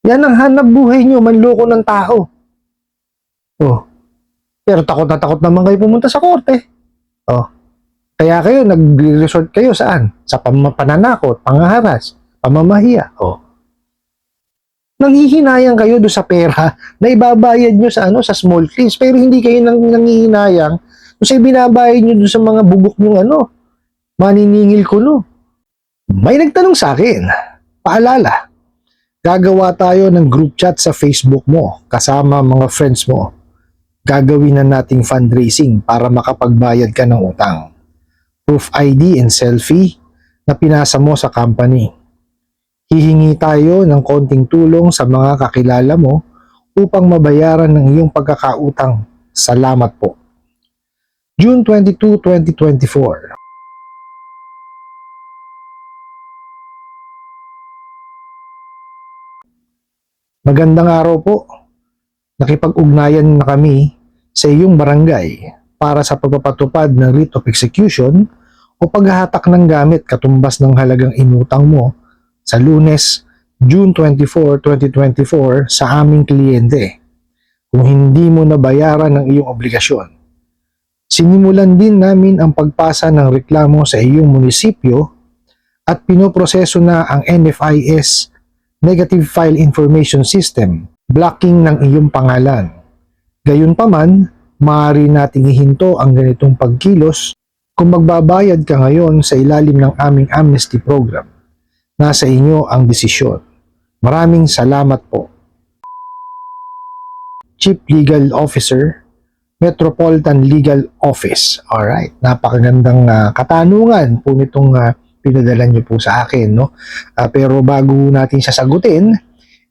Yan ang hanap buhay nyo, manloko ng tao. Oh, pero takot na takot naman kayo pumunta sa korte. Oh, kaya kayo nag-resort kayo saan? Sa pananakot, pangaharas, pamamahiya. Oh, nanghihinayang kayo do sa pera na ibabayad nyo sa sa small claims, pero hindi kayo nanghihinayang doon sa binabayad nyo doon sa mga bubuk nyong maniningil ko no. May nagtanong sa akin, paalala, gagawa tayo ng group chat sa Facebook mo kasama mga friends mo. Gagawin na nating fundraising para makapagbayad ka ng utang. Proof ID and selfie na pinasa mo sa company. Hihingi tayo ng konting tulong sa mga kakilala mo upang mabayaran ng iyong pagkakautang. Salamat po. June 22, 2024. Magandang araw po. Nakipag-ugnayan na kami sa iyong barangay para sa pagpapatupad ng writ of execution o paghahatak ng gamit katumbas ng halagang inutang mo sa Lunes, June 24, 2024 sa aming kliyente kung hindi mo nabayaran ang iyong obligasyon. Sinimulan din namin ang pagpasa ng reklamo sa iyong munisipyo at pinoproseso na ang NFIS Negative File Information System, blocking ng iyong pangalan. Gayunpaman, maaari nating ihinto ang ganitong pagkilos kung magbabayad ka ngayon sa ilalim ng aming amnesty program. Nasa inyo ang desisyon. Maraming salamat po. Chief Legal Officer, Metropolitan Legal Office. Alright, napakagandang katanungan po nitong pinadala niyo po sa akin, no? Pero bago natin sasagutin,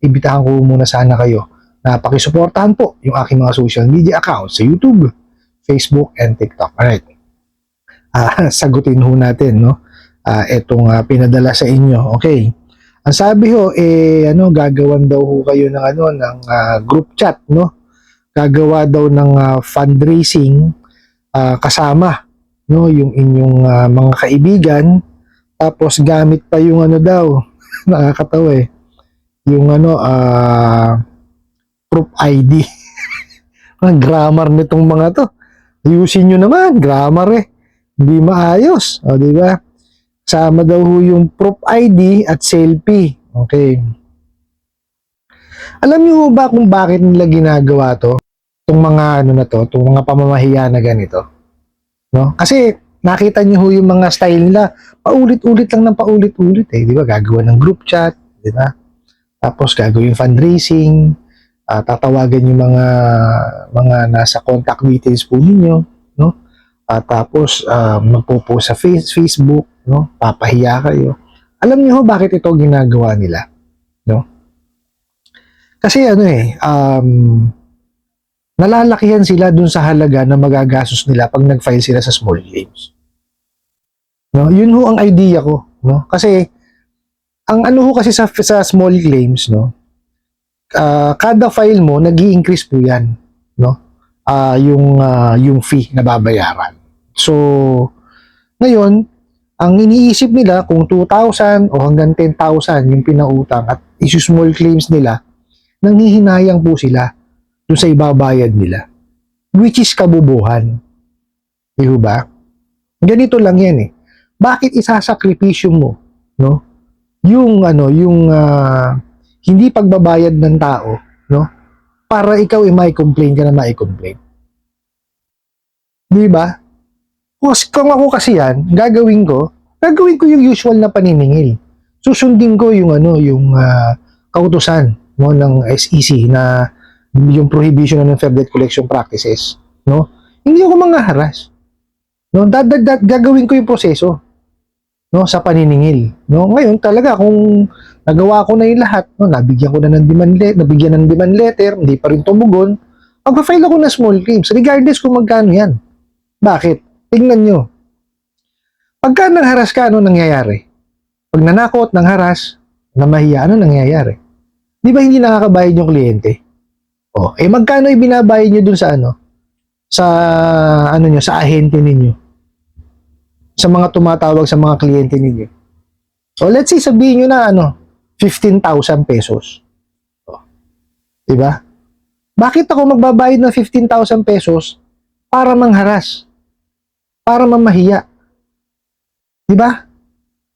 ibitahan ko muna sana kayo na pakisuportahan po yung aking mga social media accounts sa YouTube, Facebook, and TikTok. Alright. Sagutin ho natin, no? Itong pinadala sa inyo. Okay. Ang sabi ho, gagawan daw ho kayo ng group chat, no? Gagawa daw ng fundraising kasama, no? Yung inyong mga kaibigan. Tapos gamit pa yung daw, nakakatawa eh. Yung proof ID. Ang grammar nitong mga to. Ayusin nyo naman, grammar eh. Hindi maayos. O, di ba? Sama daw yung proof ID at selfie. Okay. Alam niyo ba kung bakit nila ginagawa to? Itong mga itong mga pamamahiya na ganito. No? Kasi nakita niyo yung mga style nila, paulit-ulit lang ng paulit-ulit eh, di ba? Gagawa ng group chat, di ba? Tapos gagawin fundraising, tatawagan yung mga nasa contact details po ninyo, no? Tapos magpo-post sa Facebook, no? Papahiya kayo. Alam niyo bakit ito ginagawa nila, no? Kasi nalalakihan sila dun sa halaga na magagastos nila pag nag-file sila sa small claims. No, yun ho ang idea ko, no? Kasi ang kasi sa small claims, no? Kada file mo nag-i-increase po 'yan, no? Yung fee na babayaran. So, ngayon, ang iniisip nila kung 2,000 o hanggang 10,000 yung pinautang at issue small claims nila, nanghihinayang po sila doon sa ibabayad nila, which is kabubuhan. Di ba? Ganito lang yan eh. Bakit isasakripisyo mo, no? Yung hindi pagbabayad ng tao, no? Para ikaw ay mai-complain ka na mai-complain. Di ba? Kung ako kasi yan, gagawin ko yung usual na paniningil. Susundin ko yung kautusan, no, ng SEC na yung prohibition ng Fair Debt Collection Practices, no? Hindi ako manghaharas. No, gagawin ko yung proseso, no, sa paniningil, no? Ngayon talaga kung nagawa ko na yung lahat, no, nabigyan ng demand letter, hindi pa rin tumugon, magpa-file ako ng small claims regardless kung magkano yan. Bakit? Tingnan nyo. Pagka nangharas ka, ano nangyayari? Pag nanakot, nangharas, namahiya, ano nangyayari? Di ba hindi nakakabayad yung kliyente? Oh, magkano ibinabayad nyo dun sa sa ahente ninyo? Sa mga tumatawag sa mga kliyente ninyo. So let's say sabihin nyo na 15,000 pesos. Di ba? Bakit ako magbabayad ng 15,000 pesos para mangharas? Para mamahiya? Di ba?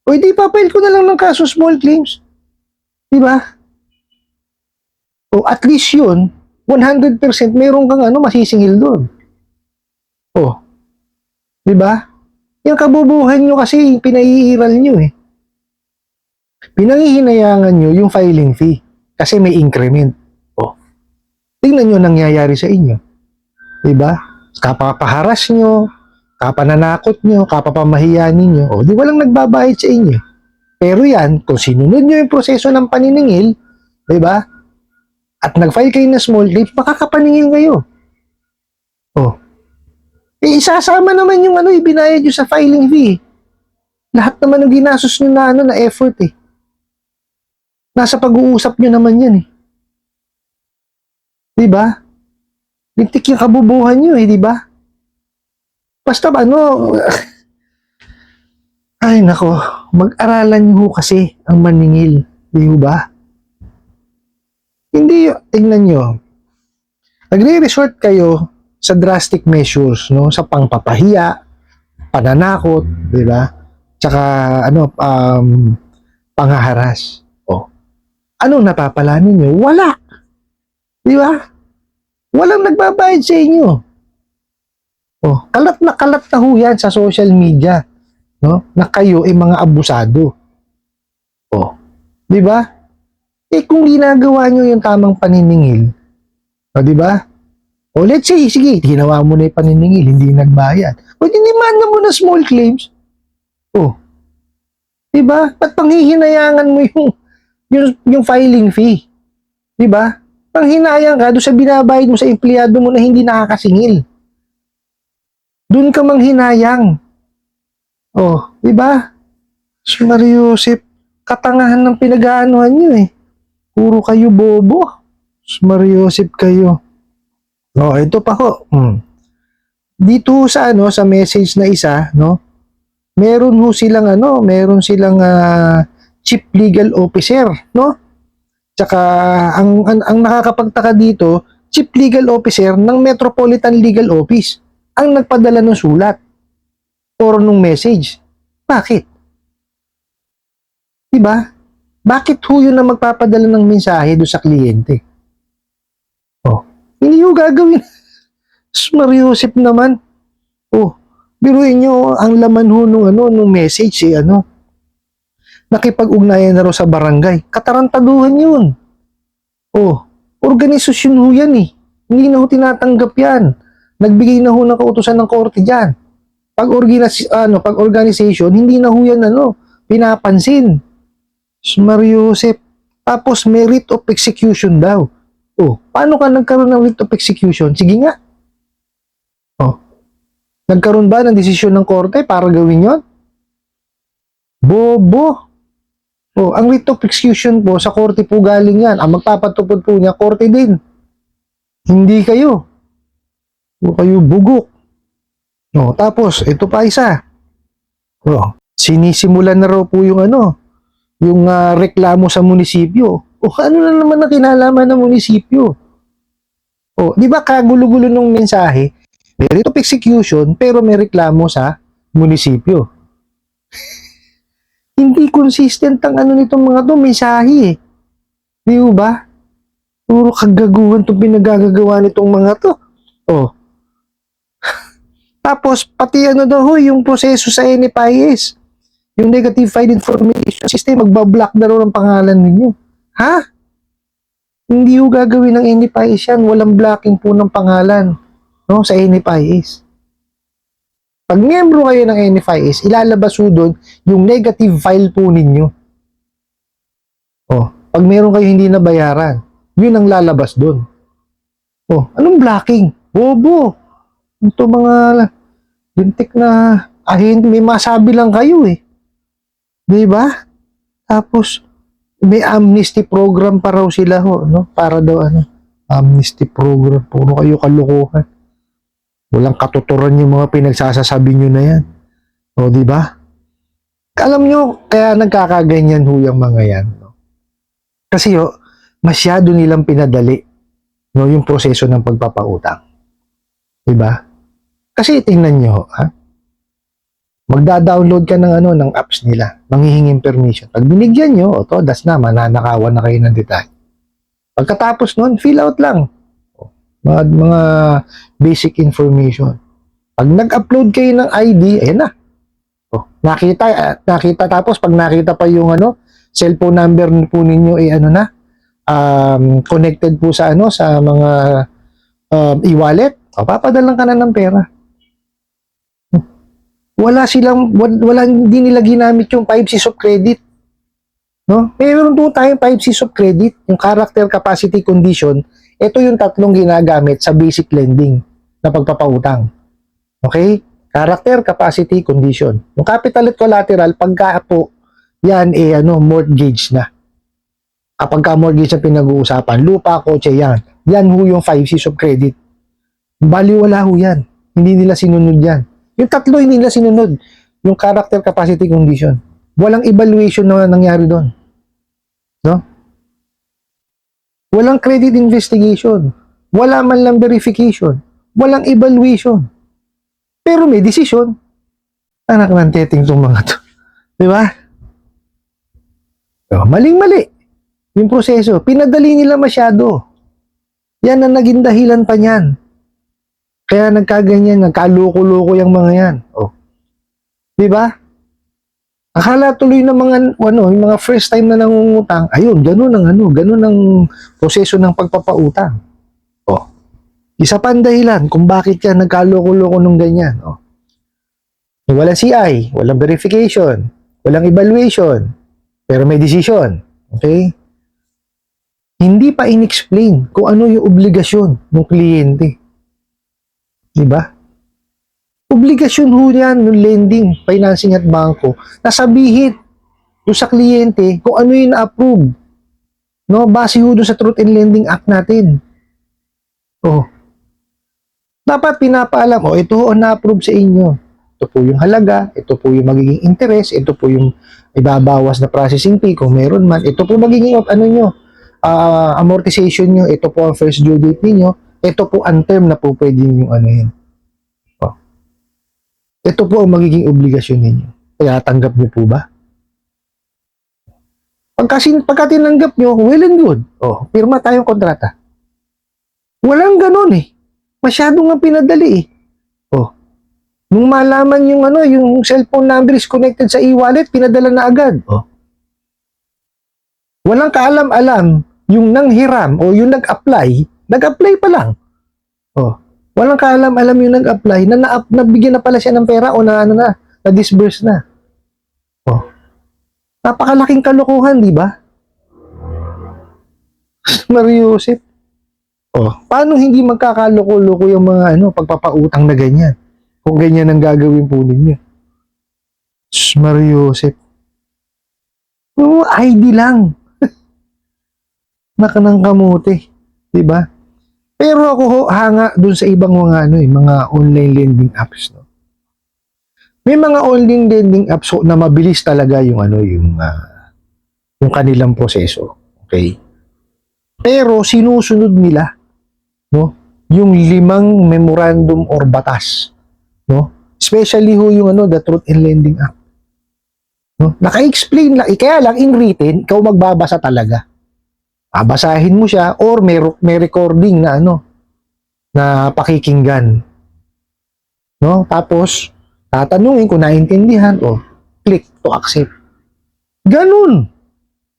O hindi, papel ko na lang ng kaso small claims. Di ba? O at least yun, 100% meron kang masisingil doon. O, di ba? Yung kabubuhan nyo kasi pinaiiral nyo eh. Pinangihinayangan nyo yung filing fee kasi may increment. O, tingnan nyo nangyayari sa inyo. Di ba? Kapapaharas nyo, kapananakot nyo, kapapamahiya ninyo. O, di walang nagbabayad sa inyo. Pero yan, kung sinunod nyo yung proseso ng paniningil, di ba? At nag-file kayo ng small claims, makakapaningil kayo. O, isasama naman yung ibinayad nyo sa filing fee. Lahat naman ng ginastos nyo na effort eh. Nasa pag-uusap nyo naman yan eh. Diba? Lintik yung kabubuhan nyo eh, diba? Basta ay nako, mag-aralan nyo kasi ang maningil. Diba? Hindi, tingnan nyo. Nagre-resort kayo sa drastic measures, no? Sa pangpapahiya, pananakot, diba? Tsaka, panghaharas. Anong napapala ninyo? Wala. Di ba? Walang nagbabayad sa inyo. Kalat na ho yan sa social media, no? Na kayo ay mga abusado. Di ba? Kung ginagawa nyo yung tamang paniningil, di ba? Let's say, sige, ginawa mo na yung paniningil, hindi nagbayad. Dinimanda mo na small claims. Di ba? Ba't panghihinayangan mo yung filing fee? Di ba? Panghinayang ka doon sa binabayad mo sa empleyado mo na hindi nakakasingil. Doon ka manghinayang. Di ba? Mariusip, katangahan ng pinag-aanuhan nyo eh. Puro kayo bobo. Mariusip kayo. Ito pa ho. Dito sa sa message na isa, no? Meron silang chief legal officer, no? Tsaka ang nakakapagtaka dito, chief legal officer ng Metropolitan Legal Office ang nagpadala ng sulat or ng message. Bakit? Diba? Bakit ho yun na magpapadala ng mensahe doon sa kliyente? Hindi ho gagawin. Mariusip naman. Biruin nyo ang laman ho nung message nakipag-ugnayan na raw sa barangay. Katarantaduhan yun. Organisasyon ho yan eh. Hindi na ho tinatanggap yan. Nagbigay na ho ng kautusan ng korte dyan. Pag organization, hindi na ho yan pinapansin. Mariusip. Tapos may writ of execution daw. Paano ka nagkaroon ng writ of execution? Sige nga. Nagkaroon ba ng desisyon ng korte para gawin yon? Bobo. Ang writ of execution po, sa korte po galing yan. Ang magpapatupad po niya, korte din. Hindi kayo. Kayo bugok. Tapos, ito pa isa. Sinisimulan na raw po yung reklamo sa munisipyo. Ano na naman ang kinalaman ng munisipyo? Di ba kagulo-gulo ng mensahe? May writ of execution, pero may reklamo sa munisipyo. Hindi consistent ang nitong mga to, mensahe eh. Di ba? Puro kagaguhan itong pinagagagawa nitong mga to. Tapos, pati yung proseso sa NFIS, yung Negative File Information System, magbablock na raw ng pangalan ninyo. Ha? Hindi ho gagawin ng NFIS yan. Walang blocking po ng pangalan sa NFIS. Pag miyembro kayo ng NFIS, ilalabas ho doon yung negative file po ninyo. Pag meron kayo hindi nabayaran, yun ang lalabas doon. Anong blocking? Bobo. Ito mga lintik na may masabi lang kayo eh. Di ba? Tapos, may amnesty program pa raw sila para daw amnesty program. Puro kayo kalokohan. Walang katuturan yung mga pinagsasasabi nyo na yan. Di ba? Alam nyo, kaya nagkakaganyan ho yung mga yan. Kasi masyado nilang pinadali no, yung proseso ng pagpapautang. Diba? Kasi tingnan nyo, ha? Magda-download ka ng apps nila, manghihinging permission. Pag binigyan nyo, to, das na, mananakawan na kayo ng detalye. Pagkatapos nun, fill out lang. Mga basic information. Pag nag-upload kayo ng ID, ayan na. Nakita tapos pag nakita pa yung cellphone number po ninyo connected po sa sa mga e-wallet, papadalan ka na ng pera. Hindi nila ginamit yung 5 Cs of credit. No? Meron po tayong 5 Cs of credit, yung character, capacity, condition. Ito yung tatlong ginagamit sa basic lending na pagpapautang. Okay? Character, capacity, condition. Yung capital at collateral, pagka po, yan mortgage na. Kapag ka mortgage na pinag-uusapan, lupa, kotse, yan. Yan ho yung 5 Cs of credit. Baliwala ho yan. Hindi nila sinunod yan. Yung tatlo hindi nila sinunod. Yung character, capacity, condition. Walang evaluation na nangyari doon. No? Walang credit investigation. Wala man lang verification. Walang evaluation. Pero may decision. Anak ng teteng itong mga to. Di ba? So, maling-mali. Yung proseso. Pinadali nila masyado. Yan ang naging dahilan pa niyan. Kaya nagkaganyan, nagkaloko-loko yung mga yan. Oh. Di ba? Akala tuloy ng yung mga first time na nangungutang, ayun, ganun ang proseso ng pagpapautang. Oh. Isa pa ang dahilan kung bakit ka nagkaloko-loko ng ganyan. Oh. Walang CI, walang verification, walang evaluation, pero may decision. Okay? Hindi pa in-explain kung ano yung obligasyon ng kliyente. Diba? Obligasyon ho yan ng lending, financing at bangko na sabihin doon sa kliyente kung ano yung na-approve. No? Base ho doon sa Truth in Lending Act natin. Oh. Dapat pinapaalam, ito ho ang na-approve sa inyo. Ito po yung halaga, ito po yung magiging interest, ito po yung ibabawas na processing fee kung meron man. Ito po magiging amortization nyo, ito po ang first due date ninyo. Ito po ang term na po pwede yung yun. Oh. Ito po ang magiging obligasyon ninyo. Kaya tanggap nyo po ba? Pagka tinanggap nyo, well and good. Oh, pirma tayong kontrata. Walang ganun eh. Masyado nga pinadali eh. Oh. Nung malaman yung cellphone number is connected sa e-wallet, pinadala na agad. Oh. Walang kaalam-alam yung nanghiram o yung nag-apply pa lang. Oh. Walang kaalam-alam yung nag-apply na nabigyan na pala siya ng pera o na-disburse na. Oh. Napakalaking kalokohan, di ba? Mariusip. Oh, paano hindi magkakaloko-loko yung mga pagpapautang na ganyan? Kung ganyan ang gagawin po ninyo. Mariusip. Oh, ID lang. Nakanang kamote, di ba? Pero ako hanga dun sa ibang mga online lending apps, no. May mga online lending apps na mabilis talaga yung kanilang proseso, okay? Pero sinusunod nila, no, yung 5 memorandum or batas, no? Especially yung the Truth in Lending Act. No? Naka-explain lang, kaya lang in written, ikaw magbabasa talaga. Babasahin mo siya or may recording na na pakikinggan. No? Tapos tatanungin kung naintindihan o click to accept. Ganun.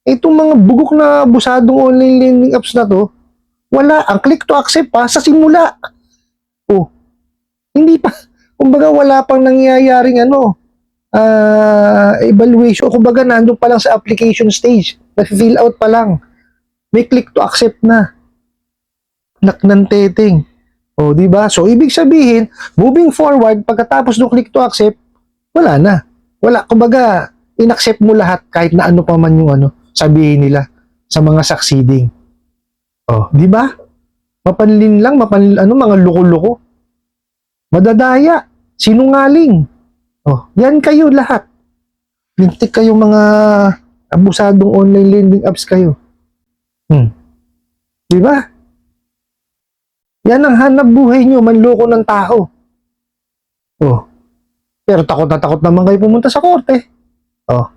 Itong mga bugok na abusadong online lending apps na to, wala ang click to accept pa sa simula. Oh. Hindi pa, kumbaga wala pang nangyayaring evaluation. Kumbaga nandun pa lang sa application stage. Na-fill out pa lang. May click to accept na. Naknan teteng. O, di ba? So, ibig sabihin, moving forward, pagkatapos ng click to accept, wala na. Wala. Kumbaga, in-accept mo lahat kahit na ano pa man yung sabihin nila sa mga succeeding. O, di ba? Mapanlin lang, mga loko-loko. Madadaya. Sinungaling. O, yan kayo lahat. Lintik kayo mga abusadong online lending apps kayo. Di ba? Yan ang hanap buhay nyo, manloko ng tao. Oh. Pero takot na takot naman kayo pumunta sa korte. Oh.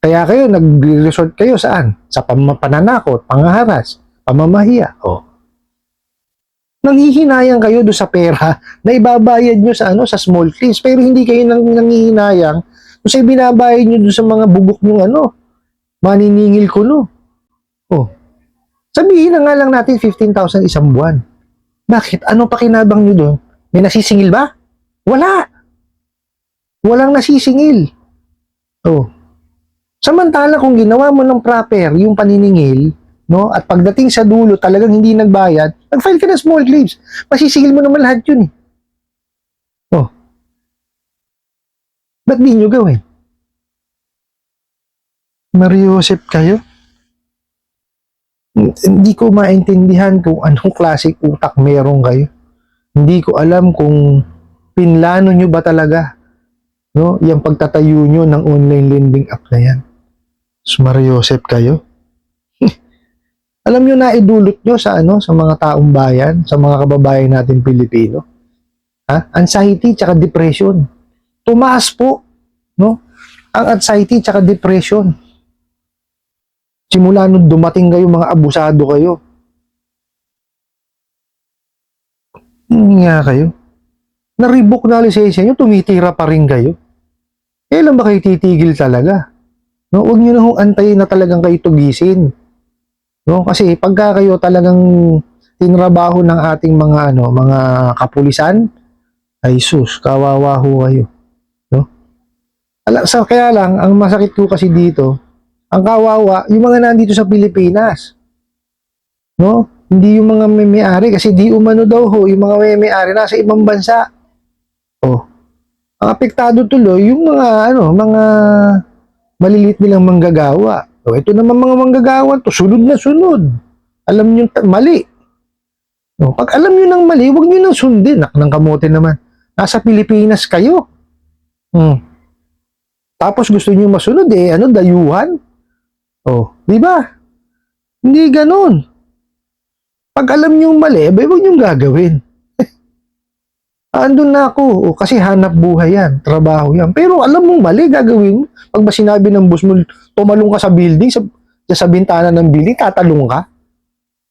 Kaya kayo, nag-resort kayo saan? Sa pananakot, pangaharas, pamamahiya. Oh. Nanghihinayang kayo do sa pera na ibabayad nyo sa sa small claims, pero hindi kayo nanghihinayang kasi binabayad nyo do sa mga bugok nyo maniningil ko no. Oh. Sabihin na nga lang natin 15,000 isang buwan. Bakit? Ano pakinabang nyo doon? May nasisingil ba? Wala. Walang nasisingil. Oh. Samantala kung ginawa mo ng proper yung paniningil, no? At pagdating sa dulo talagang hindi nagbayad, nag-file ka ng small claims. Masisingil mo naman lahat yun eh. Oh. Ba't di nyo gawin? Mariusip kayo? Hindi ko maintindihan kung anong klaseng utak meron kayo. Hindi ko alam kung pinlano nyo ba talaga, no? Yung pagtatayo nyo ng online lending app na yan. Mariusip kayo? Alam nyo na idulot nyo sa sa mga taong bayan, sa mga kababayan natin Pilipino. Ha? Anxiety tsaka depression. Tumaas po, no? Ang anxiety tsaka depression. Simula nung dumating kayo, mga abusado kayo. Nga kayo. Na-revoke na lisensya nyo, tumitira pa rin kayo. Kailan ba kayo titigil talaga? No, huwag nyo na antayin na talagang kayo tugisin. No, kasi pagka kayo talagang tinrabaho ng ating mga mga kapulisan, ay sus, kawawa ho kayo. No? Kaya lang, ang masakit ko kasi dito, ang kawawa, yung mga nandito sa Pilipinas. No? Hindi yung mga may-ari kasi di umano daw ho, yung mga may-ari nasa ibang bansa. Oh. Ang apektado tuloy yung mga mga maliliit nilang manggagawa. So, ito naman mga manggagawa to, sunod na sunod. Alam nyo mali. No, pag alam nyo ng mali, huwag nyo nang sundin. Ng kamote naman. Nasa Pilipinas kayo. Tapos gusto nyo masunod dayuhan. Oh, di ba? Hindi ganun. Pag alam nyo mali, huwag nyo gagawin. Andun na ako. Kasi hanap buhay yan. Trabaho yan. Pero alam mong mali, gagawin mo. Pag ba sinabi ng boss mo, tumalong ka sa building, sa bintana ng building, tatalong ka.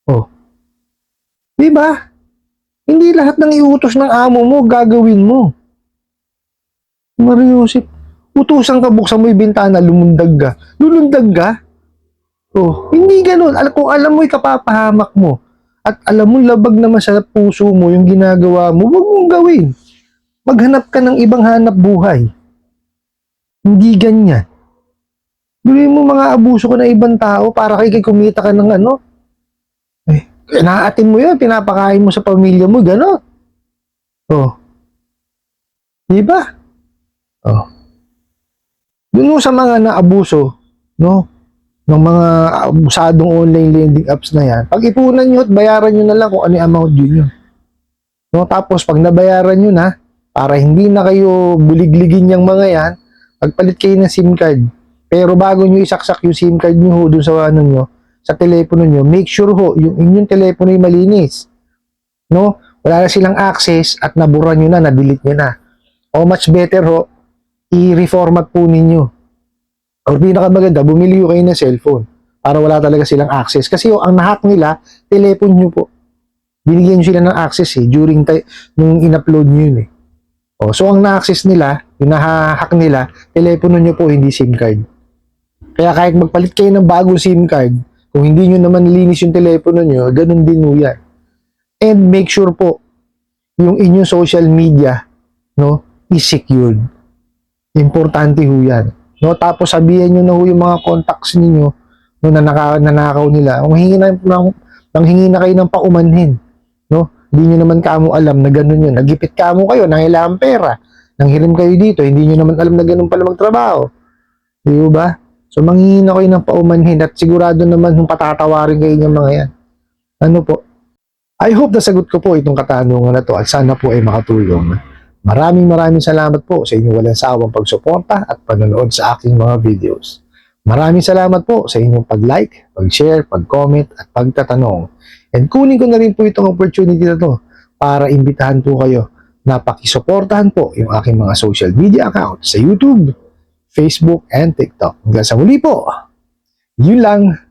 Oh. Diba? Hindi lahat ng iutos ng amo mo, gagawin mo. Mariusip. Utusan ka, buksan mo yung bintana, lumundag ka. Lulundag ka? Oh. Hindi ganun. Kung alam mo, ikapapahamak mo. At alam mo, labag naman sa puso mo yung ginagawa mo, huwag mong gawin. Maghanap ka ng ibang hanap buhay. Hindi ganyan. Gawin mo mga abuso ko ng ibang tao para kay kumita ka ng naatin mo yun, pinapakain mo sa pamilya mo, gano'n. Oh. Diba? Oh. Yun mo sa mga naabuso, no? Ng mga abusadong online lending apps na yan, pag-ipunan nyo at bayaran nyo na lang kung ano yung amount yun. No? Tapos, pag nabayaran nyo na, para hindi na kayo buligligin yung mga yan, pagpalit kayo ng SIM card. Pero bago nyo isaksak yung SIM card nyo dun sa nyo, sa telepono nyo, make sure yung inyong telepono yung malinis. No? Wala na silang access at nabura nyo na, na-delete nyo na. O much better i-reformat po ninyo. O pinakamaganda, bumili kayo ng cellphone para wala talaga silang access. Kasi ang nahack nila, telepono nyo po. Binigyan nyo sila ng access during nung in-upload nyo yun so ang na-access nila, yung nahahack nila, telepono nyo po, hindi SIM card. Kaya kahit magpalit kayo ng bagong SIM card, kung hindi nyo naman linis yung telepono nyo, ganun din yan. And make sure po, yung inyong social media, is secured. Importante yan. Tapos sabihin nyo na yung mga contacts ninyo, na nanakaw nila, kung hingi na kayo ng paumanhin, hindi nyo naman kamo alam na ganun yun. Nagipit kamo kayo, nangailangan pera. Nanghiram kayo dito, hindi nyo naman alam na ganun pala magtrabaho. Di ba? So, manghingi na kayo ng paumanhin at sigurado naman kung patatawarin kayo ng mga yan. Ano po? I hope nasagot ko po itong katanungan na to at sana po ay makatulong. Maraming salamat po sa inyong walang sawang pagsuporta at panonood sa aking mga videos. Maraming salamat po sa inyong pag-like, pag-share, pag-comment at pagtatanong. And kunin ko na rin po itong opportunity na to para imbitahan po kayo na pakisuportahan po yung aking mga social media account sa YouTube, Facebook, and TikTok. Hanggang sa muli po, yun lang.